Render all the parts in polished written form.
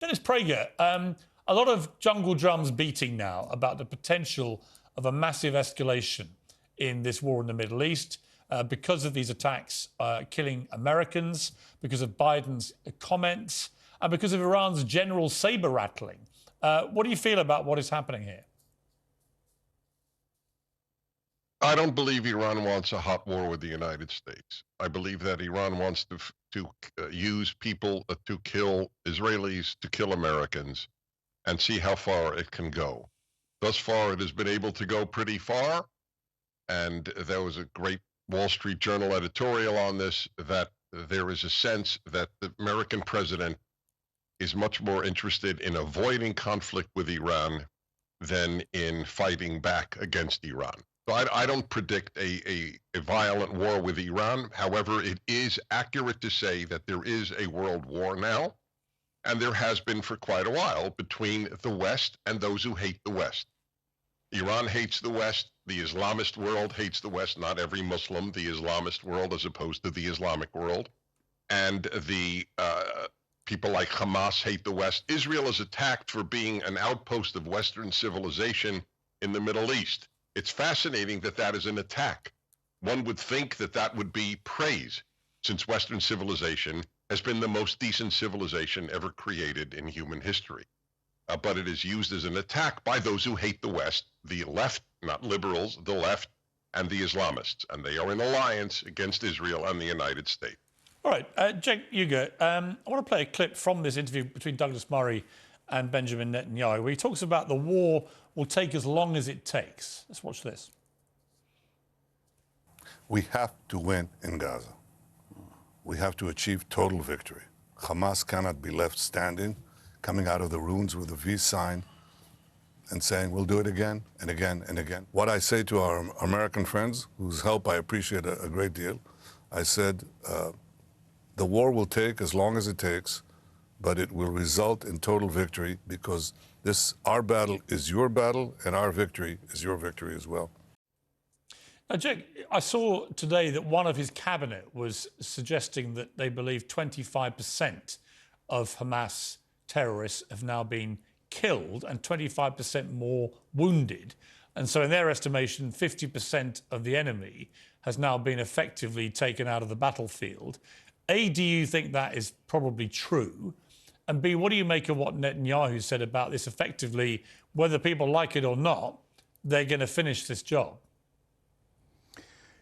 Dennis Prager, a lot of jungle drums beating now about the potential of a massive escalation in this war in the Middle East because of these attacks killing Americans, because of Biden's comments, and because of Iran's general saber rattling. What do you feel about what is happening here? I don't believe Iran wants a hot war with the United States. I believe that Iran wants to use people to kill Israelis, to kill Americans, and see how far it can go. Thus far, it has been able to go pretty far, and there was a great Wall Street Journal editorial on this, that there is a sense that the American president is much more interested in avoiding conflict with Iran than in fighting back against Iran. So I don't predict a violent war with Iran. However, it is accurate to say that there is a world war now, and there has been for quite a while, between the West and those who hate the West. Iran hates the West. The Islamist world hates the West. Not every Muslim, the Islamist world as opposed to the Islamic world. And the people like Hamas hate the West. Israel is attacked for being an outpost of Western civilization in the Middle East. It's fascinating that that is an attack. One would think that that would be praise, since Western civilization has been the most decent civilization ever created in human history. But it is used as an attack by those who hate the West, the left, not liberals, the left, and the Islamists. And they are in alliance against Israel and the United States. All right, Cenk Uygur, I want to play a clip from this interview between Douglas Murray and Benjamin Netanyahu, where he talks about the war will take as long as it takes. Let's watch this. We have to win in Gaza. We have to achieve total victory. Hamas cannot be left standing, coming out of the ruins with a V sign and saying, we'll do it again and again and again. What I say to our American friends, whose help I appreciate a great deal, I said, the war will take as long as it takes, but it will result in total victory, because our battle is your battle and our victory is your victory as well. Now, Cenk, I saw today that one of his cabinet was suggesting that they believe 25% of Hamas terrorists have now been killed and 25% more wounded. And so in their estimation, 50% of the enemy has now been effectively taken out of the battlefield. A, do you think that is probably true? And B, what do you make of what Netanyahu said about this effectively, whether people like it or not, they're going to finish this job?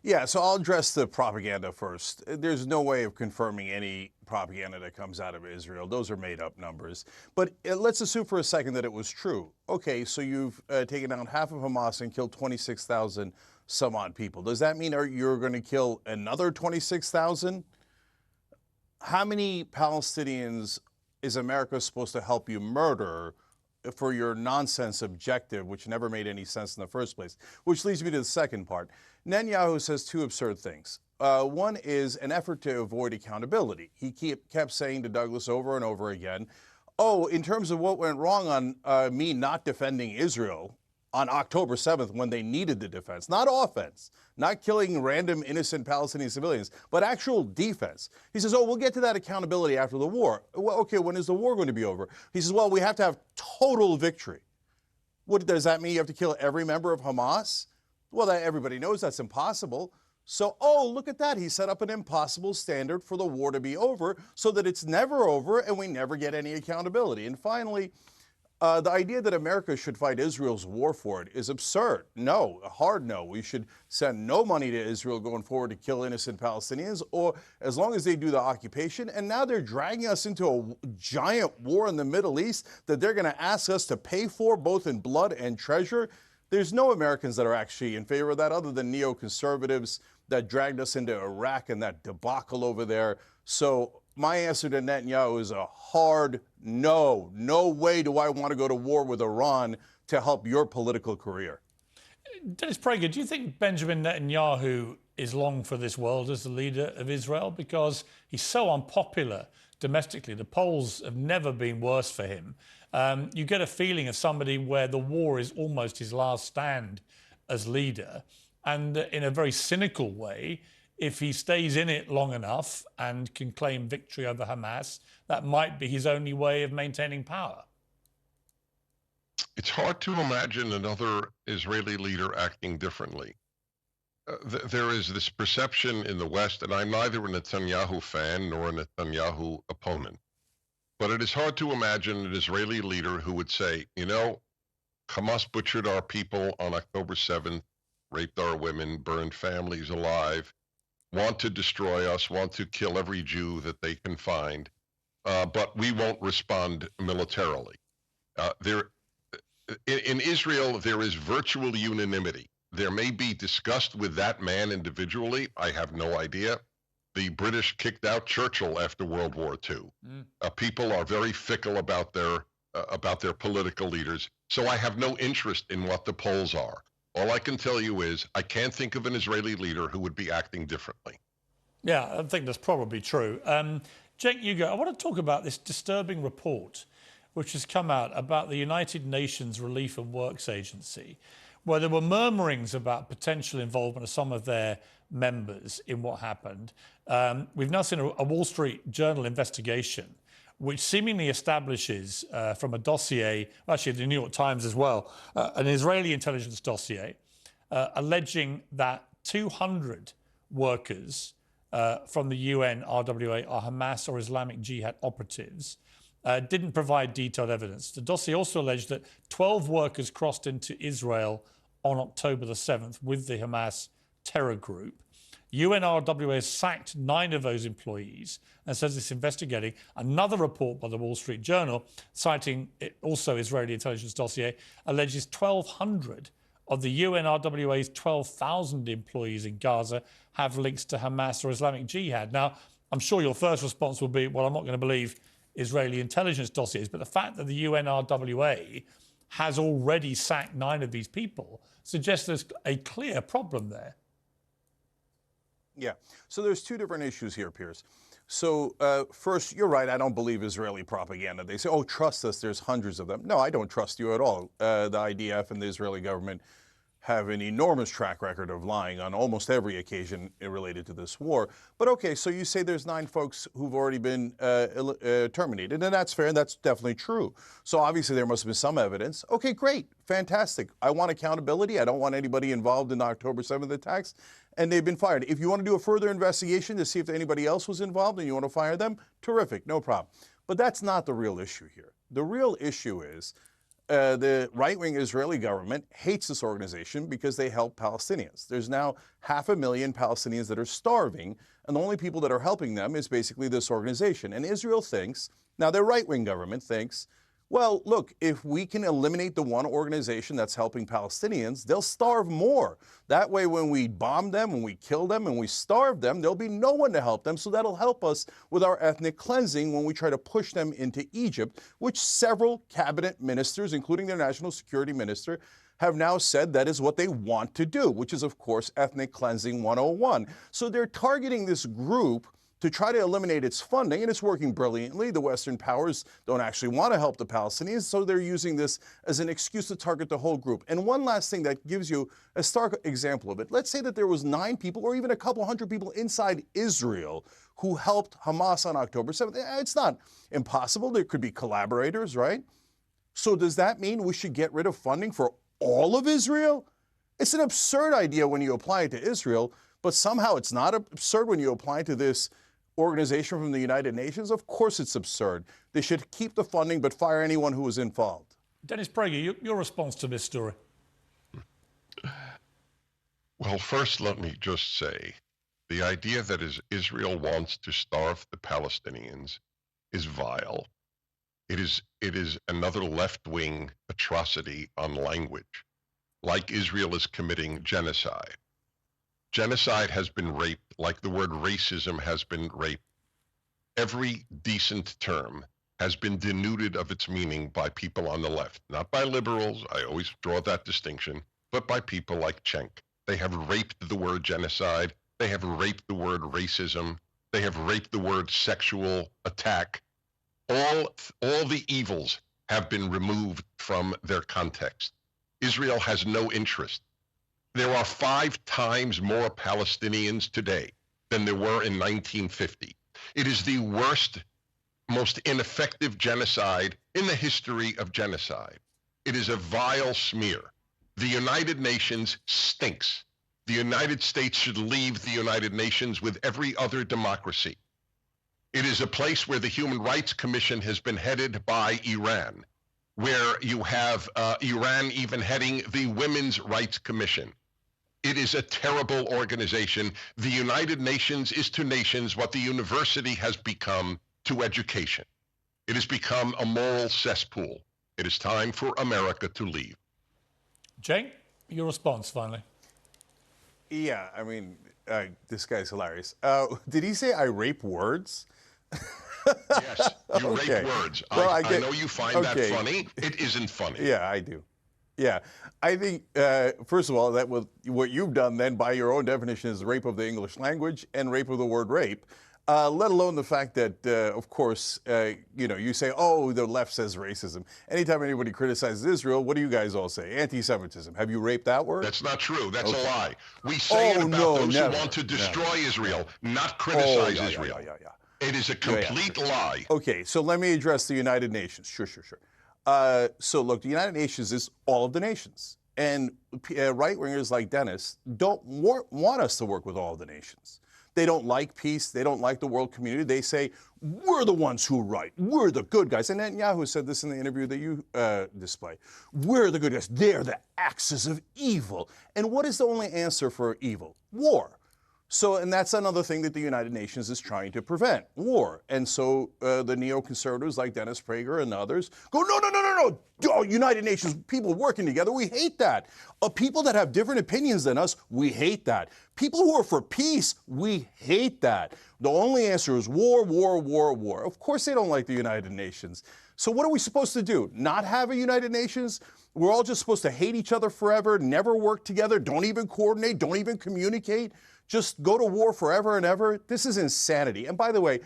Yeah, so I'll address the propaganda first. There's no way of confirming any propaganda that comes out of Israel. Those are made-up numbers. But let's assume for a second that it was true. Okay, so you've taken out half of Hamas and killed 26,000 some odd people. Does that mean you're going to kill another 26,000? How many Palestinians is America supposed to help you murder for your nonsense objective, which never made any sense in the first place? Which leads me to the second part. Netanyahu says two absurd things. One is an effort to avoid accountability. He kept saying to Douglas over and over again, oh, in terms of what went wrong on me not defending Israel on October 7th when they needed the defense, not offense, not killing random innocent Palestinian civilians, but actual defense. He says, oh, we'll get to that accountability after the war. Well, okay, when is the war going to be over? He says, well, we have to have total victory. What does that mean? You have to kill every member of Hamas? Well, everybody knows that's impossible. So, oh, look at that. He set up an impossible standard for the war to be over so that it's never over and we never get any accountability. And finally, the idea that America should fight Israel's war for it is absurd. No, a hard no. We should send no money to Israel going forward to kill innocent Palestinians, or as long as they do the occupation. And now they're dragging us into a giant war in the Middle East that they're going to ask us to pay for, both in blood and treasure. There's no Americans that are actually in favor of that, other than neoconservatives that dragged us into Iraq and that debacle over there. So my answer to Netanyahu is a hard no. No way do I want to go to war with Iran to help your political career. Dennis Prager, do you think Benjamin Netanyahu is long for this world as the leader of Israel? Because he's so unpopular domestically. The polls have never been worse for him. You get a feeling of somebody where the war is almost his last stand as leader. And in a very cynical way, if he stays in it long enough and can claim victory over Hamas, that might be his only way of maintaining power. It's hard to imagine another Israeli leader acting differently. There is this perception in the West, and I'm neither a Netanyahu fan nor a Netanyahu opponent, but it is hard to imagine an Israeli leader who would say, you know, Hamas butchered our people on October 7th, raped our women, burned families alive, want to destroy us, want to kill every Jew that they can find, but we won't respond militarily. In Israel, there is virtual unanimity. There may be disgust with that man individually. I have no idea. The British kicked out Churchill after World War II. People are very fickle about their political leaders. So I have no interest in what the polls are. All I can tell you is I can't think of an Israeli leader who would be acting differently. Yeah, I think that's probably true. Cenk Uygur, I want to talk about this disturbing report which has come out about the United Nations Relief and Works Agency, where there were murmurings about potential involvement of some of their members in what happened. We've now seen a Wall Street Journal investigation which seemingly establishes from a dossier, actually the New York Times as well, an Israeli intelligence dossier alleging that 200 workers from the UNRWA are Hamas or Islamic Jihad operatives, didn't provide detailed evidence. The dossier also alleged that 12 workers crossed into Israel on October the 7th with the Hamas terror group. UNRWA has sacked 9 of those employees and says it's investigating. Another report by the Wall Street Journal, citing also Israeli intelligence dossier, alleges 1,200 of the UNRWA's 12,000 employees in Gaza have links to Hamas or Islamic Jihad. Now, I'm sure your first response will be, well, I'm not going to believe Israeli intelligence dossiers, but the fact that the UNRWA has already sacked 9 of these people suggests there's a clear problem there. Yeah. So there's 2 different issues here, Piers. So first, you're right. I don't believe Israeli propaganda. They say, oh, trust us. There's hundreds of them. No, I don't trust you at all. The IDF and the Israeli government have an enormous track record of lying on almost every occasion related to this war. But okay, so you say there's 9 folks who've already been terminated, and that's fair, and that's definitely true. So obviously there must have been some evidence. Okay, great, fantastic. I want accountability. I don't want anybody involved in the October 7th attacks, and they've been fired. If you want to do a further investigation to see if anybody else was involved and you want to fire them, terrific, no problem. But that's not the real issue here. The real issue is the right-wing Israeli government hates this organization because they help Palestinians. There's now 500,000 Palestinians that are starving, and the only people that are helping them is basically this organization. And Israel thinks, now their right-wing government thinks, well, look, if we can eliminate the one organization that's helping Palestinians, they'll starve more. That way, when we bomb them, when we kill them, and we starve them, there'll be no one to help them. So that'll help us with our ethnic cleansing when we try to push them into Egypt, which several cabinet ministers, including their national security minister, have now said that is what they want to do, which is, of course, ethnic cleansing 101. So they're targeting this group to try to eliminate its funding, and it's working brilliantly. The Western powers don't actually want to help the Palestinians, so they're using this as an excuse to target the whole group. And one last thing that gives you a stark example of it. Let's say that there was 9 people or even a couple hundred people inside Israel who helped Hamas on October 7th. It's not impossible. There could be collaborators, right? So does that mean we should get rid of funding for all of Israel? It's an absurd idea when you apply it to Israel, but somehow it's not absurd when you apply it to this organization from the United Nations. Of course it's absurd. They should keep the funding but fire anyone who was involved. Dennis Prager, your response to this story? Well, first, let me just say, the idea that Israel wants to starve the Palestinians is vile. It is another left-wing atrocity on language, like Israel is committing genocide. Genocide has been raped, like the word racism has been raped. Every decent term has been denuded of its meaning by people on the left, not by liberals, I always draw that distinction, but by people like Cenk. They have raped the word genocide, they have raped the word racism, they have raped the word sexual attack. All the evils have been removed from their context. Israel has no interest. There are 5 times more Palestinians today than there were in 1950. It is the worst, most ineffective genocide in the history of genocide. It is a vile smear. The United Nations stinks. The United States should leave the United Nations with every other democracy. It is a place where the Human Rights Commission has been headed by Iran, where you have Iran even heading the Women's Rights Commission. It is a terrible organization. The United Nations is to nations what the university has become to education. It has become a moral cesspool. It is time for America to leave. Cenk, your response finally. Yeah, I mean, this guy's hilarious. Did he say I rape words? Yes, you Okay. rape words. Well, I get- know you find that funny. It isn't funny. Yeah, I do. Yeah, I think, first of all, that what you've done then by your own definition is rape of the English language and rape of the word rape, let alone the fact that, of course, you say, oh, the left says racism. Anytime anybody criticizes Israel, what do you guys all say? Anti-Semitism. Have you raped that word? That's not true. That's a lie. We say it about those never, who want to destroy Israel, not Oh, criticize yeah, Israel. yeah. It is a complete lie. Okay, so let me address the United Nations. Sure. So look, the United Nations is all of the nations. And right-wingers like Dennis don't want us to work with all of the nations. They don't like peace. They don't like the world community. They say, we're the ones who are right. We're the good guys. And Netanyahu said this in the interview that you display. We're the good guys. They're the axis of evil. And what is the only answer for evil? War. So, and that's another thing that the United Nations is trying to prevent, war. And so the neoconservatives like Dennis Prager and others go, no. Oh, United Nations, people working together, we hate that. People that have different opinions than us, we hate that. People who are for peace, we hate that. The only answer is war. Of course they don't like the United Nations. So what are we supposed to do? Not have a United Nations? We're all just supposed to hate each other forever, never work together, don't even coordinate, don't even communicate? Just go to war forever and ever? This is insanity. And by the way,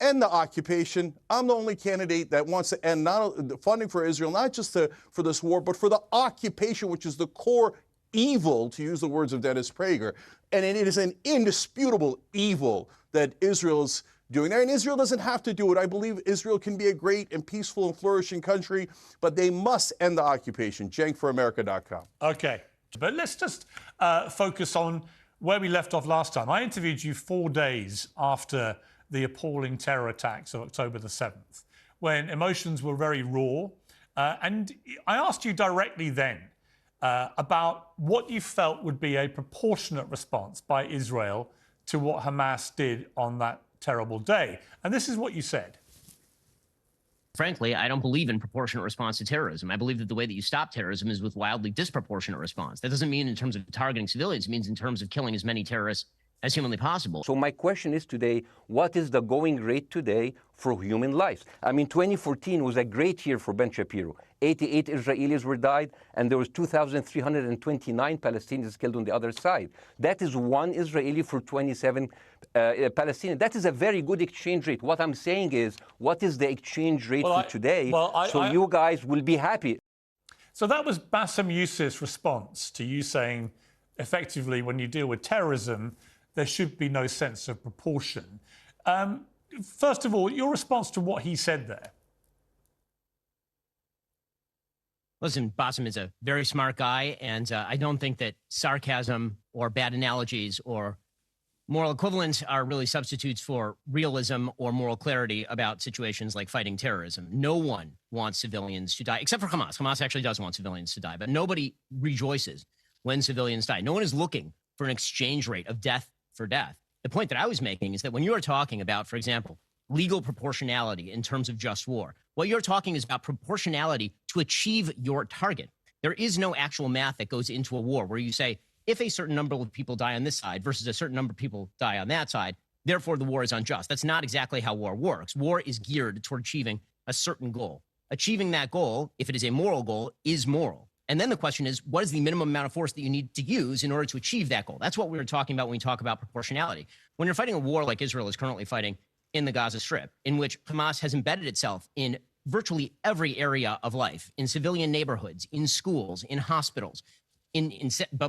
end the occupation. I'm the only candidate that wants to end the funding for Israel, not just for this war, but for the occupation, which is the core evil, to use the words of Dennis Prager. And it is an indisputable evil that Israel's doing there. And Israel doesn't have to do it. I believe Israel can be a great and peaceful and flourishing country, but they must end the occupation. JenkForAmerica.com. Okay, but let's just focus on where we left off last time. I interviewed you 4 days after the appalling terror attacks of October the 7th, when emotions were very raw. And I asked you directly then about what you felt would be a proportionate response by Israel to what Hamas did on that terrible day. And this is what you said. Frankly, I don't believe in proportionate response to terrorism. I believe that the way that you stop terrorism is with wildly disproportionate response. That doesn't mean in terms of targeting civilians. It means in terms of killing as many terrorists as humanly possible. So my question is today, what is the going rate today for human lives? I mean, 2014 was a great year for Ben Shapiro. 88 Israelis were died, and there was 2,329 Palestinians killed on the other side. That is one Israeli for 27 Palestinians. That is a very good exchange rate. What I'm saying is, what is the exchange rate for today? You guys will be happy. So that was Bassem Youssef's response to you saying, effectively, when you deal with terrorism, there should be no sense of proportion. First of all, your response to what he said there. Listen, Bassem is a very smart guy, and I don't think that sarcasm or bad analogies or moral equivalence are really substitutes for realism or moral clarity about situations like fighting terrorism. No one wants civilians to die, except for Hamas. Hamas actually does want civilians to die, but nobody rejoices when civilians die. No one is looking for an exchange rate of death for death. The point that I was making is that when you are talking about, for example, legal proportionality in terms of just war, what you're talking is about proportionality to achieve your target. There is no actual math that goes into a war where you say, if a certain number of people die on this side versus a certain number of people die on that side, therefore the war is unjust. That's not exactly how war works. War is geared toward achieving a certain goal. Achieving that goal, if it is a moral goal, is moral. And then the question is, what is the minimum amount of force that you need to use in order to achieve that goal? That's what we were talking about when we talk about proportionality. When you're fighting a war like Israel is currently fighting in the Gaza Strip, in which Hamas has embedded itself in virtually every area of life, in civilian neighborhoods, in schools, in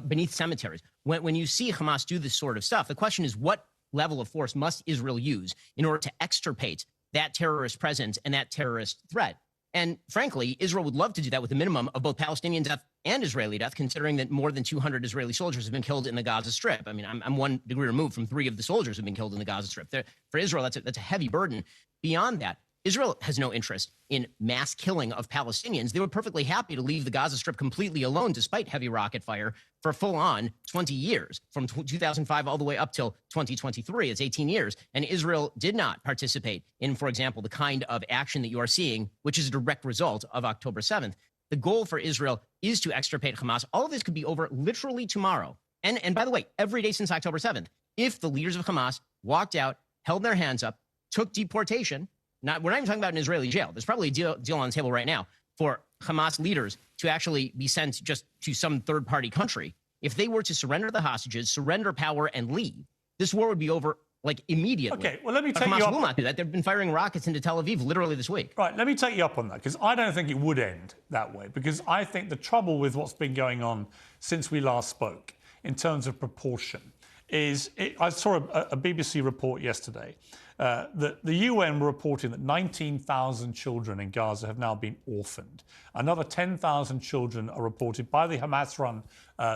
beneath cemeteries. When you see Hamas do this sort of stuff, the question is, what level of force must Israel use in order to extirpate that terrorist presence and that terrorist threat? And frankly, Israel would love to do that with a minimum of both Palestinian death and Israeli death, considering that more than 200 Israeli soldiers have been killed in the Gaza Strip. I mean, I'm 1 degree removed from 3 of the soldiers who've been killed in the Gaza Strip. For Israel, that's a heavy burden. Beyond that, Israel has no interest in mass killing of Palestinians. They were perfectly happy to leave the Gaza Strip completely alone, despite heavy rocket fire, for full-on 20 years, from 2005 all the way up till 2023. It's 18 years. And Israel did not participate in, for example, the kind of action that you are seeing, which is a direct result of October 7th. The goal for Israel is to extirpate Hamas. All of this could be over literally tomorrow. And by the way, every day since October 7th, if the leaders of Hamas walked out, held their hands up, took deportation. We're not even talking about an Israeli jail. There's probably a deal on the table right now for Hamas leaders to actually be sent just to some third-party country. If they were to surrender the hostages, surrender power, and leave, this war would be over like immediately. Okay, well, let me take Hamas you up. will not do that. They've been firing rockets into Tel Aviv literally this week. Right, let me take you up on that, because I don't think it would end that way, because I think the trouble with what's been going on since we last spoke in terms of proportion is, I saw a BBC report yesterday that the UN were reporting that 19,000 children in Gaza have now been orphaned. Another 10,000 children are reported by the Hamas-run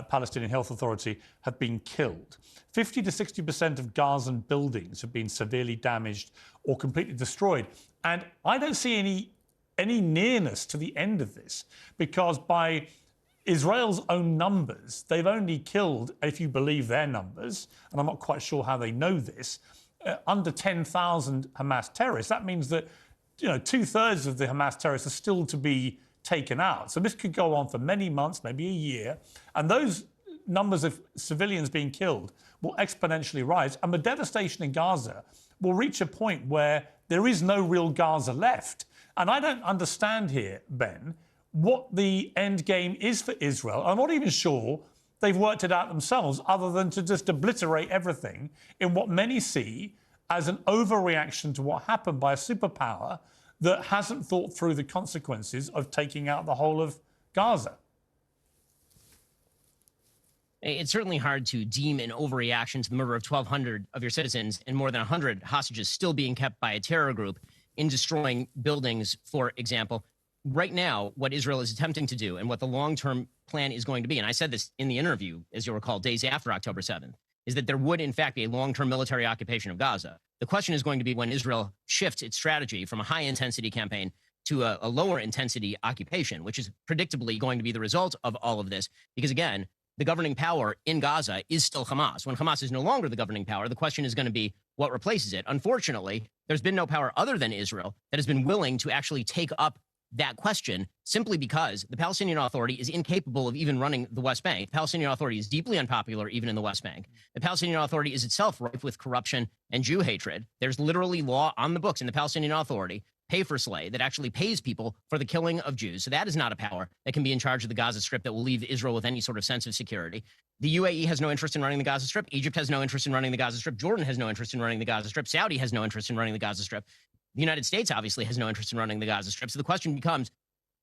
Palestinian Health Authority have been killed. 50 to 60% of Gazan buildings have been severely damaged or completely destroyed. And I don't see any nearness to the end of this, because by Israel's own numbers, they've only killed, if you believe their numbers, and I'm not quite sure how they know this, under 10,000 Hamas terrorists. That means that, 2/3 of the Hamas terrorists are still to be taken out. So this could go on for many months, maybe a year, and those numbers of civilians being killed will exponentially rise, and the devastation in Gaza will reach a point where there is no real Gaza left. And I don't understand here, Ben, what the end game is for Israel. I'm not even sure they've worked it out themselves, other than to just obliterate everything in what many see as an overreaction to what happened by a superpower that hasn't thought through the consequences of taking out the whole of Gaza. It's certainly hard to deem an overreaction to the murder of 1,200 of your citizens and more than 100 hostages still being kept by a terror group in destroying buildings, for example. Right now, what Israel is attempting to do and what the long-term plan is going to be, and I said this in the interview, as you'll recall, days after October 7th, is that there would, in fact, be a long-term military occupation of Gaza. The question is going to be when Israel shifts its strategy from a high-intensity campaign to a lower-intensity occupation, which is predictably going to be the result of all of this. Because, again, the governing power in Gaza is still Hamas. When Hamas is no longer the governing power, the question is going to be what replaces it. Unfortunately, there's been no power other than Israel that has been willing to actually take up that question, simply because the Palestinian Authority is incapable of even running the West Bank. The Palestinian Authority is deeply unpopular even in the West Bank. The Palestinian Authority is itself rife with corruption and Jew hatred. There's literally law on the books in the Palestinian Authority, pay for slay, that actually pays people for the killing of Jews. So that is not a power that can be in charge of the Gaza Strip that will leave Israel with any sort of sense of security. The UAE has no interest in running the Gaza Strip. Egypt has no interest in running the Gaza Strip. Jordan has no interest in running the Gaza Strip. Saudi has no interest in running the Gaza Strip. The United States obviously has no interest in running the Gaza Strip. So the question becomes,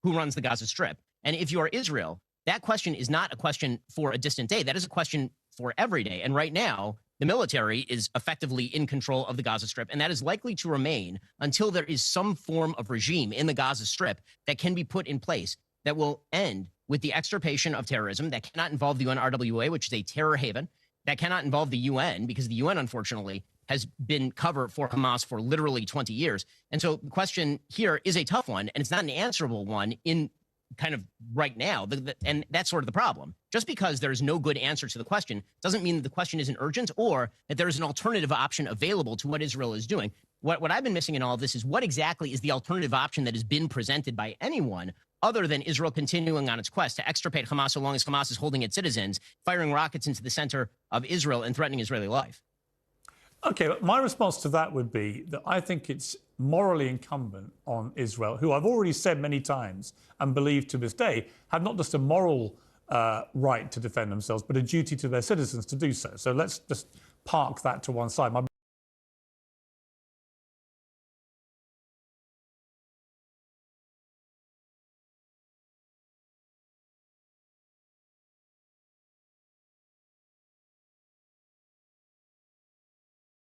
who runs the Gaza Strip? And if you are Israel, that question is not a question for a distant day. That is a question for every day. And right now, the military is effectively in control of the Gaza Strip, and that is likely to remain until there is some form of regime in the Gaza Strip that can be put in place that will end with the extirpation of terrorism, that cannot involve the UNRWA, which is a terror haven, that cannot involve the UN, because the UN, unfortunately, has been cover for Hamas for literally 20 years. And so the question here is a tough one, and it's not an answerable one in kind of right now. And that's sort of the problem. Just because there is no good answer to the question doesn't mean that the question isn't urgent or that there is an alternative option available to what Israel is doing. What I've been missing in all of this is what exactly is the alternative option that has been presented by anyone other than Israel continuing on its quest to extirpate Hamas so long as Hamas is holding its citizens, firing rockets into the center of Israel and threatening Israeli life. Okay, but my response to that would be that I think it's morally incumbent on Israel, who I've already said many times and believe to this day have not just a moral right to defend themselves, but a duty to their citizens to do so. So let's just park that to one side.